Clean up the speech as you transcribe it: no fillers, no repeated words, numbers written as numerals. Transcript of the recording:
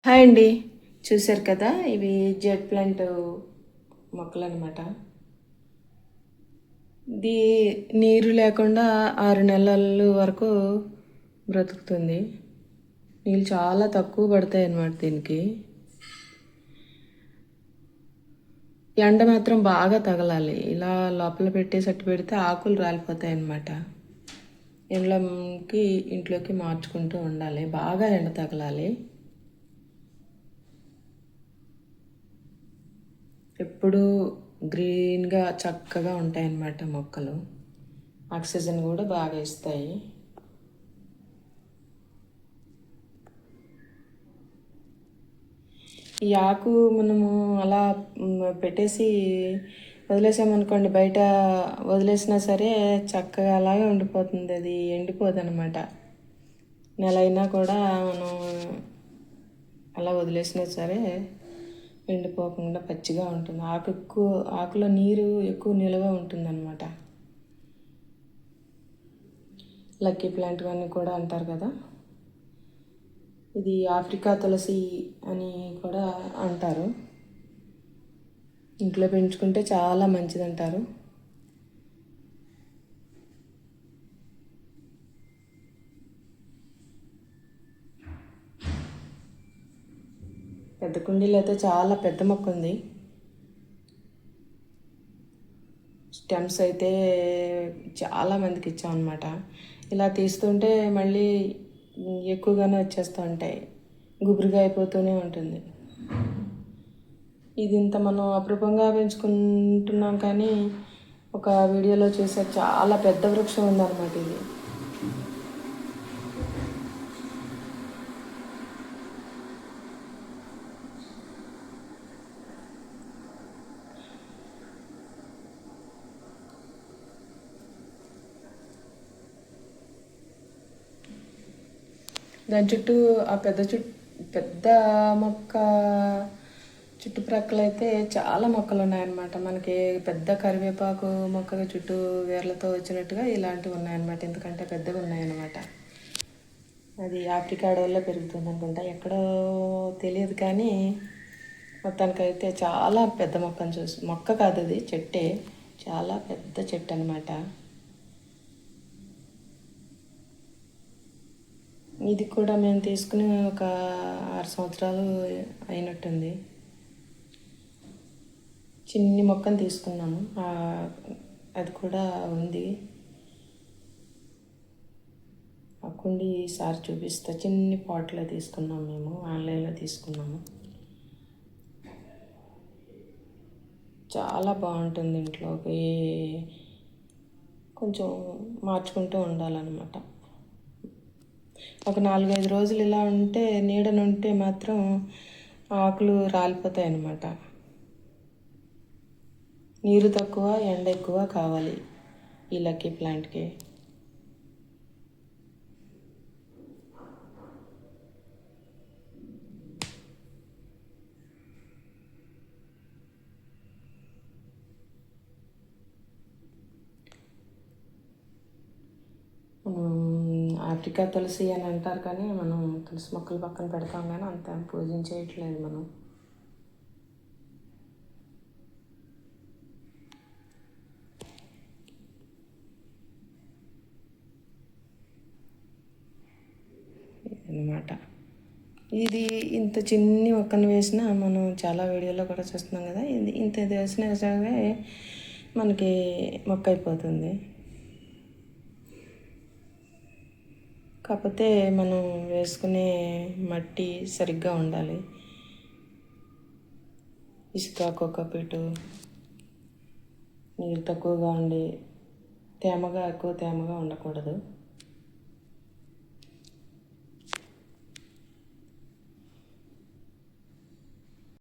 Hi అండి. చూశారు కదా, ఇవి జెడ్ ప్లాంట్ మొక్కలు అనమాట. ఇది నీరు లేకుండా 6 నెలల వరకు బ్రతుకుతుంది. నీళ్ళు చాలా తక్కువ పడతాయి అన్నమాట దీనికి. ఎండ మాత్రం బాగా తగలాలి. ఇలా లోపల పెట్టేసి అట్టు పెడితే ఆకులు రాలిపోతాయి అన్నమాట. ఇంట్లోకి మార్చుకుంటూ ఉండాలి. బాగా ఎండ తగలాలి. ఎప్పుడూ గ్రీన్గా చక్కగా ఉంటాయన్నమాట మొక్కలు. ఆక్సిజన్ కూడా బాగా ఇస్తాయి. ఈ ఆకు మనము అలా పెట్టేసి వదిలేసామనుకోండి, బయట వదిలేసినా సరే చక్కగా అలాగే ఉండిపోతుంది. అది ఎండిపోదన్నమాట. నెల అయినా కూడా మనం అలా వదిలేసినా సరే ఎండిపోకుండా పచ్చిగా ఉంటుంది. ఆకులో నీరు ఎక్కువ నిల్వ ఉంటుందన్నమాట. లక్కీ ప్లాంట్ అని కూడా అంటారు కదా. ఇది ఆఫ్రికా తులసి అని కూడా అంటారు. ఇంట్లో పెంచుకుంటే చాలా మంచిదంటారు. పెద్ద కుండీలో అయితే చాలా పెద్ద మొక్క ఉంది. స్టెమ్స్ అయితే చాలా మందికి ఇచ్చాం అనమాట. ఇలా తీస్తుంటే మళ్ళీ ఎక్కువగానే వచ్చేస్తూ ఉంటాయి. గుబురుగా అయిపోతూనే ఉంటుంది. ఇది ఇంత మనం అపురూపంగా పెంచుకుంటున్నాం, కానీ ఒక వీడియోలో చూసే చాలా పెద్ద వృక్షం ఉందన్నమాట ఇది. దాని చుట్టూ ఆ పెద్ద మొక్క చుట్టుప్రక్కల అయితే చాలా మొక్కలు ఉన్నాయన్నమాట. మనకి పెద్ద కరివేపాకు మొక్క చుట్టూ వేర్లతో వచ్చినట్టుగా ఇలాంటివి ఉన్నాయన్నమాట. ఎందుకంటే పెద్దగా ఉన్నాయన్నమాట. అది ఆఫ్రికా అడవుల్లో పెరుగుతుంది అనుకుంటా, ఎక్కడో తెలియదు, కానీ మొత్తానికైతే చాలా పెద్ద మొక్క కాదు, అది చెట్టే, చాలా పెద్ద చెట్టు అనమాట. ఇది కూడా మేము తీసుకుని ఒక 6 సంవత్సరాలు అయినట్టుంది. చిన్ని మొక్కను తీసుకున్నాము, అది కూడా ఉంది. ఆ కుండి ఈసారి చూపిస్తా. చిన్ని పాట్లో తీసుకున్నాము, మేము ఆన్లైన్లో తీసుకున్నాము. చాలా బాగుంటుంది. ఇంట్లోకి కొంచెం మార్చుకుంటూ ఉండాలన్నమాట. ఒక 4-5 రోజులు ఇలా ఉంటే, నీడనుంటే మాత్రం ఆకులు రాలిపోతాయి అన్నమాట. నీరు తక్కువ, ఎండ ఎక్కువ కావాలి ఈ లక్కీ ప్లాంట్కి. ఆఫ్రికా తులసి అని అంటారు, కానీ మనం తులసి మొక్కలు పక్కన పెడతాం, కానీ అంత పూజించేయట్లేదు మనం. అనమాట. ఇది ఇంత చిన్ని మొక్కను వేసినా, మనం చాలా వీడియోలో కూడా చూస్తున్నాం కదా, ఇంత వేసినా సరే మనకి మొక్క అయిపోతుంది. కాకపోతే మనం వేసుకునే మట్టి సరిగ్గా ఉండాలి. ఇసుక, కోకోపీటు, నీరు తక్కువగా ఉండి ఎక్కువ తేమగా ఉండకూడదు.